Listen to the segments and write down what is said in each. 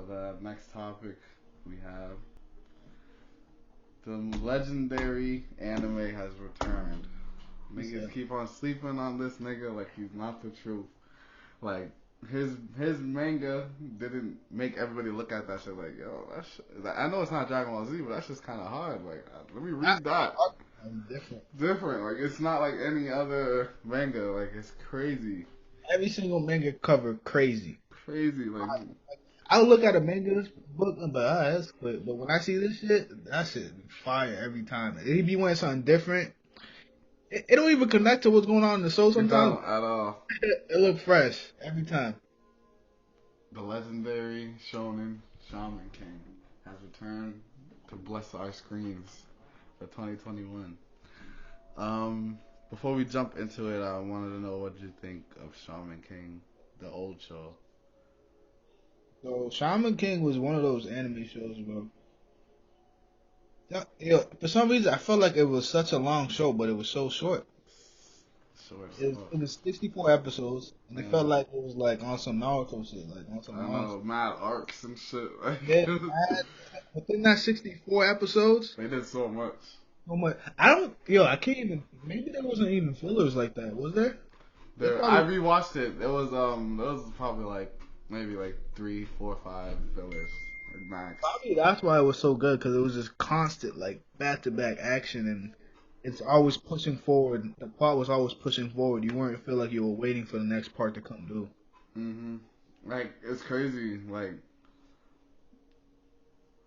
the next topic we have the legendary anime has returned. Niggas keep on sleeping on this nigga like he's not the truth. Like his manga didn't make everybody look at that shit like, yo, that shit, I know it's not Dragon Ball Z, but that's just kind of hard. Like, let me read that. Different. Like, it's not like any other manga. Like, it's crazy. Every single manga cover crazy. Crazy. Like, I'll look at a manga book and be like, ah, that's good. But when I see this shit, that shit fire every time. He be wearing something different. It don't even connect to what's going on in the show sometimes. At all. It look fresh every time. The legendary Shaman King has returned to bless our screens for 2021. Before we jump into it, I wanted to know what you think of Shaman King, the old show. So Shaman King was one of those anime shows, bro. Yeah, for some reason, I felt like it was such a long show, but it was so short. It was 64 episodes, and it felt like it was like on some Naruto shit, like on some. I know, mad arcs and shit. Yeah, within that 64 episodes, they did so much. So much. I can't even. Maybe there wasn't even fillers like that, was there? I rewatched it. It was probably like maybe like 3, 4, 5 fillers. Max. Probably that's why it was so good, because it was just constant, like back-to-back action, and it's always pushing forward. The plot was always pushing forward. You weren't feel like you were waiting for the next part to come through. Like, it's crazy. Like,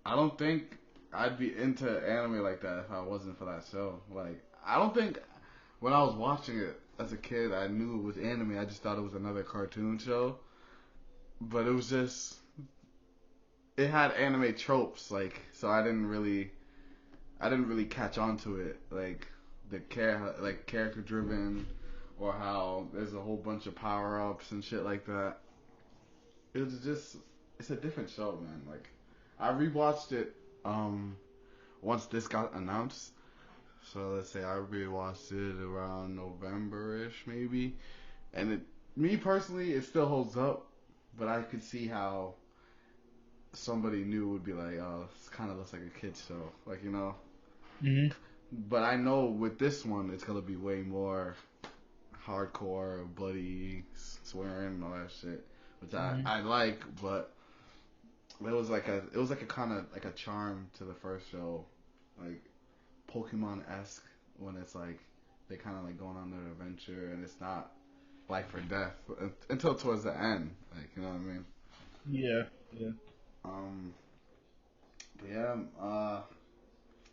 I don't think I'd be into anime like that if I wasn't for that show. Like, I don't think when I was watching it as a kid, I knew it was anime. I just thought it was another cartoon show. But it was just, it had anime tropes, like, so I didn't really catch on to it, like the character driven, or how there's a whole bunch of power ups and shit like that. It was just, it's a different show, man. Like, I rewatched it once this got announced. So let's say I rewatched it around November-ish maybe, and me personally, it still holds up, but I could see how somebody new would be like, oh, this kind of looks like a kid's show, like, you know. But I know with this one, it's gonna be way more hardcore, bloody, swearing, and all that shit, which I like. But it was like a kind of like a charm to the first show, like Pokemon-esque, when it's like they kind of like going on their adventure, and it's not life or death until towards the end, like, you know what I mean? Yeah.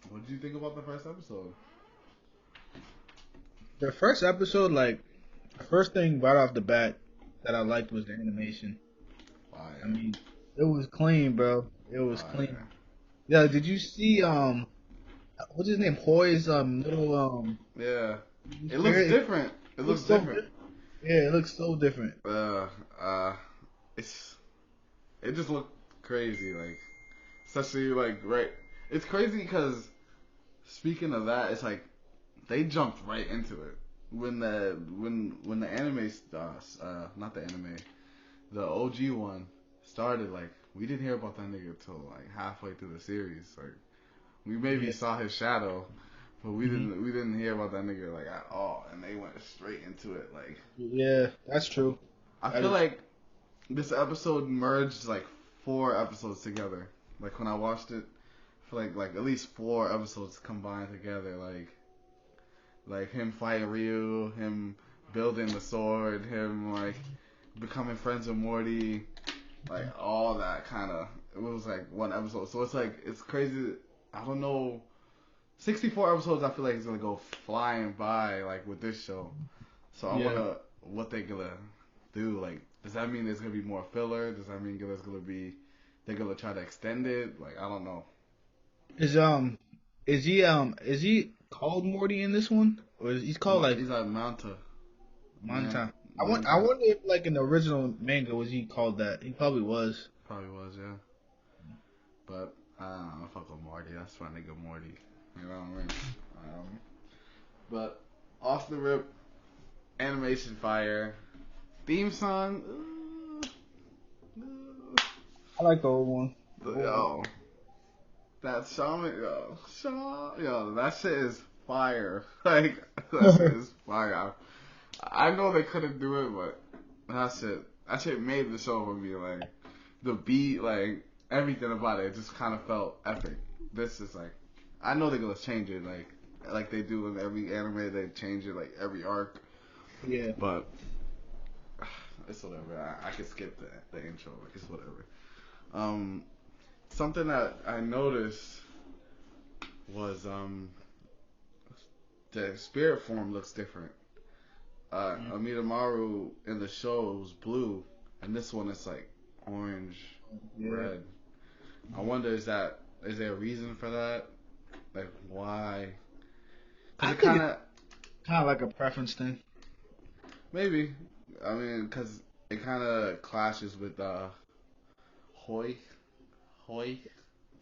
What did you think about the first episode? The first episode, like, the first thing right off the bat that I liked was the animation. Fire. I mean, it was clean, bro. It was clean. Yeah, did you see what's his name? Hoy's little Yeah. It looks different. It looks so different. Yeah, it looks so different. It just looked crazy, like, especially like right. It's crazy because speaking of that, it's like they jumped right into it when the anime not the anime, the OG one started. Like, we didn't hear about that nigga till like halfway through the series. Like, we maybe saw his shadow, but we didn't hear about that nigga like at all, and they went straight into it. Like, yeah, that's true. I feel like this episode merged like 4 episodes together. Like, when I watched it, I feel like at least 4 episodes combined together. Like him fighting Ryu, him building the sword, him like becoming friends with Morty, like all that kind of. It was like one episode, so it's like, it's crazy. I don't know. 64 episodes, I feel like it's gonna go flying by, like, with this show. So I wonder what they're gonna do. Like, does that mean there's gonna be more filler? Does that mean they're gonna try to extend it? Like, I don't know. Is he called Morty in this one, or is he's called like? He's like Manta. Manta. I wonder if, like, in the original manga, was he called that? He probably was. Probably was, yeah. But I don't know. Fuck with Morty. That's my nigga Morty. You know what I mean? But off the rip, animation fire, theme song. I like the old one. Yo, that Shaman, yo, that shit is fire. Like, that shit is fire. I know they couldn't do it, but that shit made the show for me. Like, the beat, like, everything about it just kind of felt epic. This is like, I know they're gonna change it, like they do in every anime. They change it like every arc. Yeah. But it's whatever. I could skip the intro. Like, it's whatever. Something that I noticed was the spirit form looks different. Amita Maru in the show was blue, and this one is like orange, red. I wonder, is there a reason for that? Like, why? I think it's kind of like a preference thing. Maybe. I mean, because it kind of clashes with Hoy.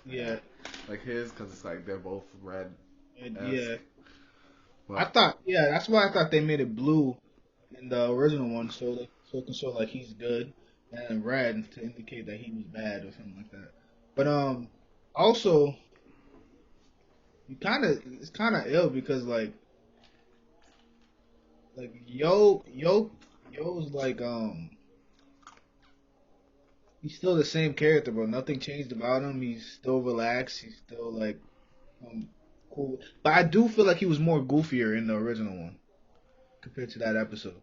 Yeah. Like his, because it's like they're both red. Yeah. But That's why I thought they made it blue in the original one, so it can show like he's good, and red to indicate that he was bad or something like that. But also it's kind of ill because like Yo's like he's still the same character, bro. Nothing changed about him. He's still relaxed. He's still like um cool. But I do feel like he was more goofier in the original one compared to that episode.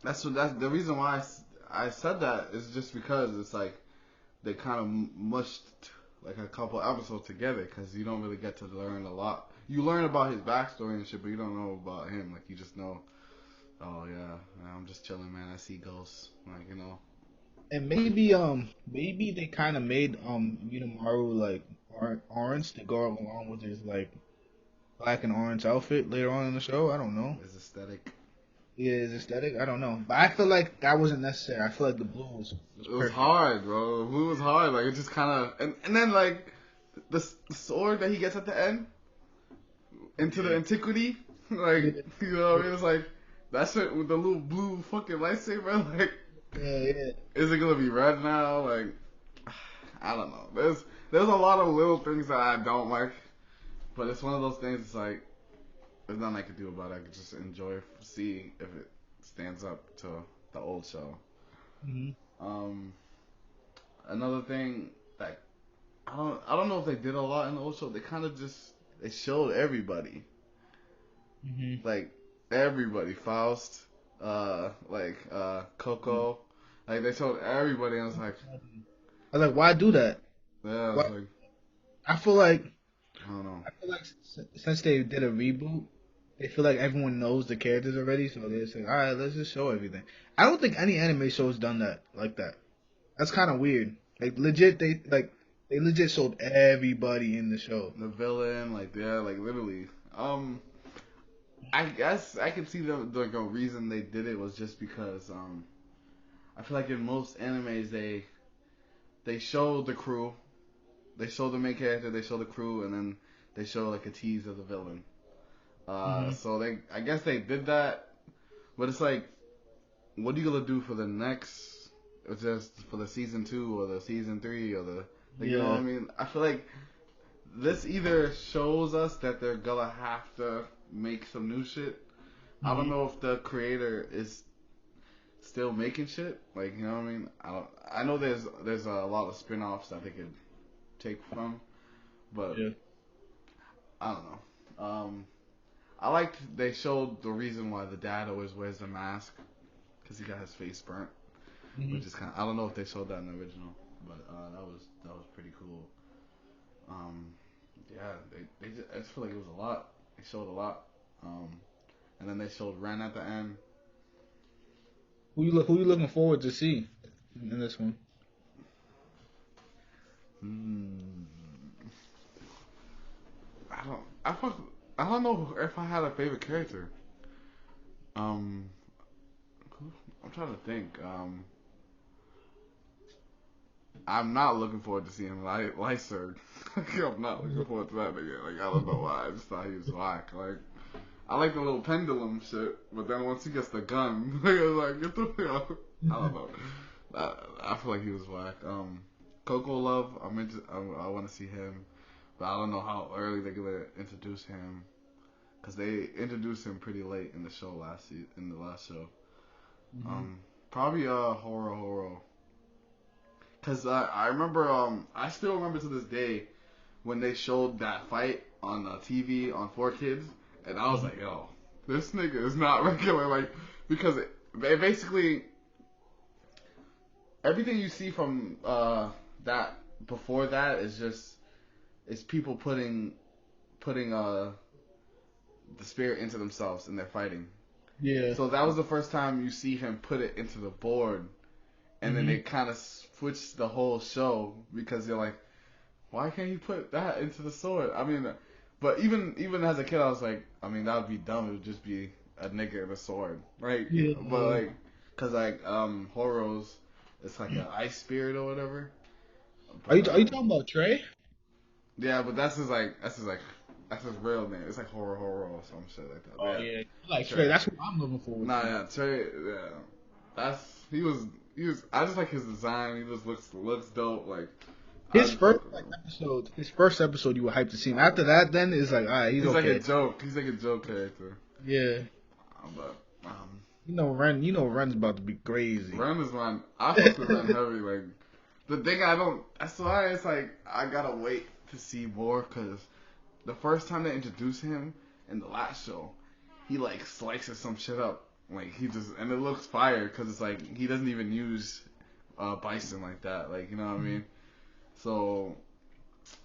that's the reason why I said that is just because it's like they kind of mushed like a couple episodes together, because you don't really get to learn a lot. You learn about his backstory and shit, but you don't know about him. Like, you just know, oh yeah, I'm just chilling, man. I see ghosts, like, you know. And maybe they kind of made Yunamaru like orange to go along with his like black and orange outfit later on in the show. I don't know. His aesthetic. Yeah, his aesthetic. I don't know, but I feel like that wasn't necessary. I feel like the blue was It was perfect. hard, bro. The blue was hard. Like, it just kind of, and then like the sword that he gets at the end into the antiquity, like, you know what I mean? It's like that shit with the little blue fucking lightsaber. Like, Yeah. is it gonna be red now? Like, I don't know. There's a lot of little things that I don't like, but it's one of those things. It's like there's nothing I could do about it. I could just enjoy, see if it stands up to the old show. Mm-hmm. Another thing that I don't know if they did a lot in the old show. They kind of just they showed everybody, Mm-hmm. like everybody, Faust, Coco, like they showed everybody. And I was like, I was like, why do that? yeah, I was What? like, I feel like I don't know. Since they did a reboot, they feel like everyone knows the characters already, so they say, all right, let's just show everything. I don't think any anime show's done that like that. That's kind of weird. Like legit, they legit showed everybody in the show. The villain, like, yeah, like literally. I guess I can see the reason they did it was just because I feel like in most animes they show the crew, they show the main character, they show the crew, and then they show like a tease of the villain. So I guess they did that, but it's like, what are you gonna do for the next, or just for the season 2 or the season 3 or you know what I mean? I feel like this either shows us that they're gonna have to make some new shit. I don't know if the creator is still making shit, like, you know what I mean? I know there's a lot of spin-offs that they could take from, but I don't know. I liked they showed the reason why the dad always wears the mask, because he got his face burnt, which is kind of, I don't know if they showed that in the original, but that was pretty cool. Yeah, I just feel like it was a lot. They showed a lot, and then they showed Ren at the end. Who you looking forward to see in this one? I don't know if I had a favorite character. I'm trying to think. I'm not looking forward to seeing Lyserg. I'm not looking forward to that nigga. Like, I don't know why. I just thought he was whack. Like, I like the little pendulum shit, but then once he gets the gun, I was like, get the fuck out. I don't know. I feel like he was whack. Coco Love. I want to see him, but I don't know how early they're gonna introduce him, cause they introduced him pretty late in the show in the last show. Mm-hmm. Probably Horo. Cause I remember I still remember to this day when they showed that fight on TV on 4Kids, and I was like, yo, this nigga is not regular, like, because it basically everything you see from that before that is just it's people putting the spirit into themselves and they're fighting. Yeah. So that was the first time you see him put it into the board, and then they kind of switched the whole show because they're like, why can't he put that into the sword? I mean, but even as a kid, I was like, I mean, that would be dumb. It would just be a nigga and a sword, right? Yeah. But like, cause like Horo's, it's like an ice spirit or whatever. Are you But, talking about Trey? yeah, but that's his real name. It's like Horo or some shit like that. Oh Yeah. yeah, I like Trey. That's what I'm looking forward Nah, to. yeah, Trey. Yeah, that's he was. I just like his design. He just looks dope. Like I His just fuck with him. first episode, you were hyped to see him. After that, then it's like, all right, he's He's like okay. a joke. He's like a joke character. Yeah, But Ren's about to be crazy. Ren is mine. I fuck with Ren heavy. Like the thing I don't. That's why it's like I gotta wait to see more because the first time they introduced him in the last show, he like slices some shit up. Like he just and it looks fire because it's like he doesn't even use bison like that. Like you know what I mean. So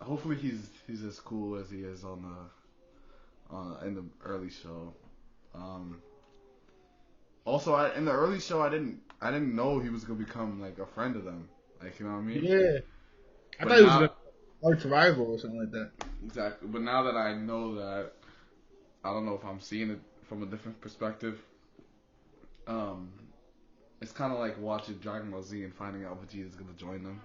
hopefully he's as cool as he is in the early show. Also, in the early show, I didn't know he was gonna become like a friend of them. Like you know what I mean? Yeah, I But thought he was now, gonna arch rival or something like that. exactly. But now that I know that, I don't know if I'm seeing it from a different perspective. Um, it's kind of like watching Dragon Ball Z and finding out Vegeta's gonna join them.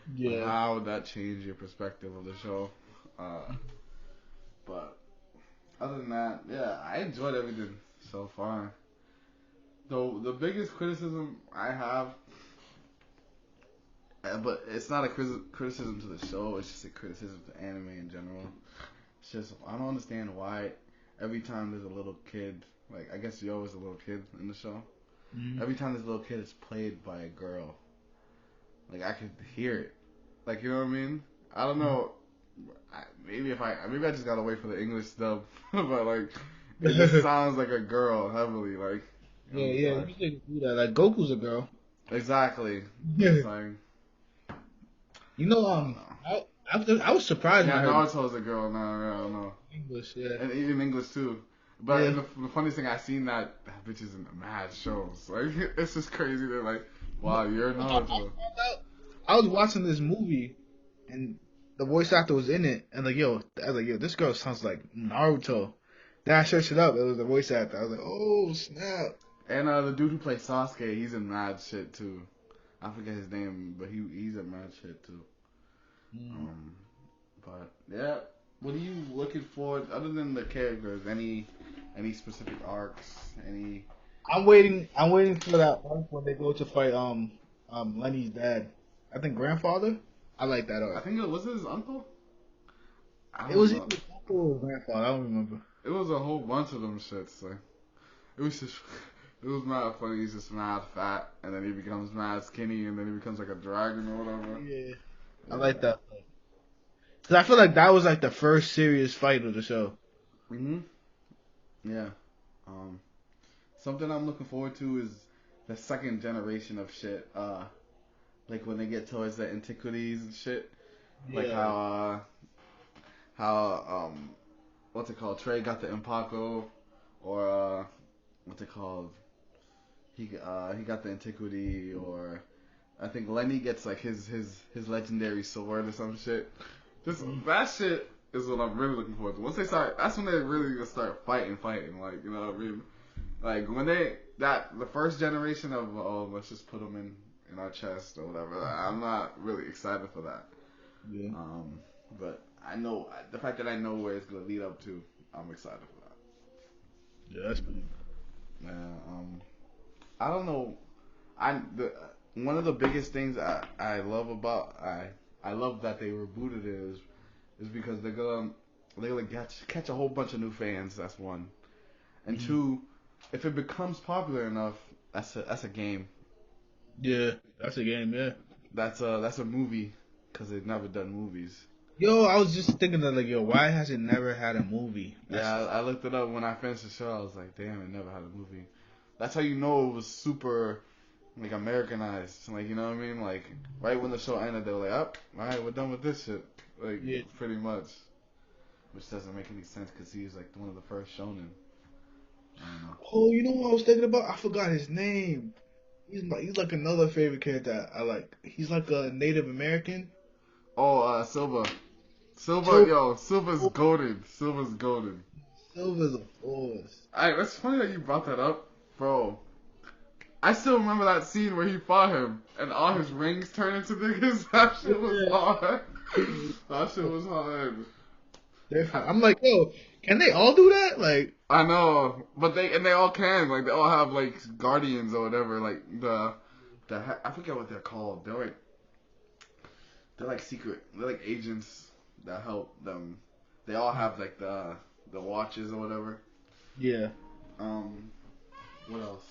Like, Yeah, how would that change your perspective of the show? But other than that, yeah, I enjoyed everything so far. Though the biggest criticism I have, but it's not a criticism to the show. It's just a criticism to anime in general. It's just I don't understand why every time there's a little kid, like I guess Yo is a little kid in the show. mm-hmm. Every time there's a little kid, it's played by a girl. Like I could hear it. Like you know what I mean? I don't know. Maybe I just gotta wait for the English dub, but like it just sounds like a girl heavily. Like Yeah, I'm yeah. sorry. You do that. Like Goku's a girl. Exactly. Yeah. It's like You know, I don't know. I was surprised when I Yeah, heard Naruto's a girl now. Yeah, I don't know. English. Yeah. And even English too. But Yeah. the funniest thing I seen that bitch is in mad shows. Like it's just crazy. They're like, wow, you're Naruto. I was watching this movie, and the voice actor was in it, and I was like, yo, this girl sounds like Naruto. Then I searched it up. It was the voice actor. I was like, oh snap. And the dude who plays Sasuke, he's in mad shit too. I forget his name, but he's in mad shit too. But yeah, what are you looking for other than the characters? Any specific arcs? Any? I'm waiting for that arc when they go to fight Lenny's dad. I think grandfather. I like that I arc. think it was his uncle. I It don't was know. either uncle or grandfather. I don't remember. It was a whole bunch of them shits. Like it was just. It was mad funny. He's just mad fat, and then he becomes mad skinny, and then he becomes like a dragon or whatever. Yeah, I like that. Cause I feel like that was like the first serious fight of the show. Yeah. Something I'm looking forward to is the second generation of shit. Like when they get towards the antiquities and shit. Yeah. Like how what's it called? Trey got the Impaco, or what's it called? He got the antiquity, or I think Lenny gets like his legendary sword or some shit. Just that shit is what I'm really looking forward to. Once they start, that's when they're really gonna start fighting. Like you know what I mean? Like when the first generation of let's just put them in our chest or whatever. I'm not really excited for that. Yeah. But I know the fact that I know where it's gonna lead up to. I'm excited for that. Yeah, that's pretty. Yeah. I don't know. one of the biggest things I love about I love that they rebooted it is because they're gonna catch a whole bunch of new fans. That's one, and two, if it becomes popular enough, that's a game. Yeah, that's a game. Yeah. That's a movie because they've never done movies. Yo, I was just thinking that like, yo, why has it never had a movie? Yeah, I looked it up when I finished the show. I was like, damn, it never had a movie. That's how you know it was super like Americanized. Like, you know what I mean? Like right when the show ended, they were like, "Up, all right, we're done with this shit." Like, Yeah. pretty much, which doesn't make any sense because he was like one of the first shonen. I don't know. Oh, you know what I was thinking about? I forgot his name. He's like another favorite character I like. He's like a Native American. Oh, Silva. Silver. Silva's golden. Silva's golden. Silver's a force. Alright, that's funny that you brought that up, bro. I still remember that scene where he fought him and all his rings turned into niggas. That shit was hard. That shit was hard. I'm like, yo, can they all do that? Like, I know, but they all can. Like they all have like guardians or whatever. Like I forget what they're called. They're like secret. They're like agents that help them. They all have like the watches or whatever. yeah. What else?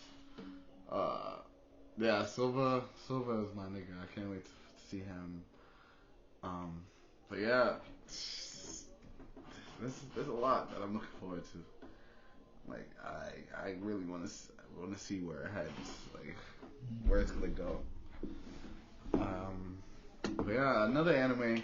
Yeah, Silva is my nigga. I can't wait to see him. But yeah, there's a lot that I'm looking forward to. Like I really want to see where it heads, like where it's gonna go. But yeah, another anime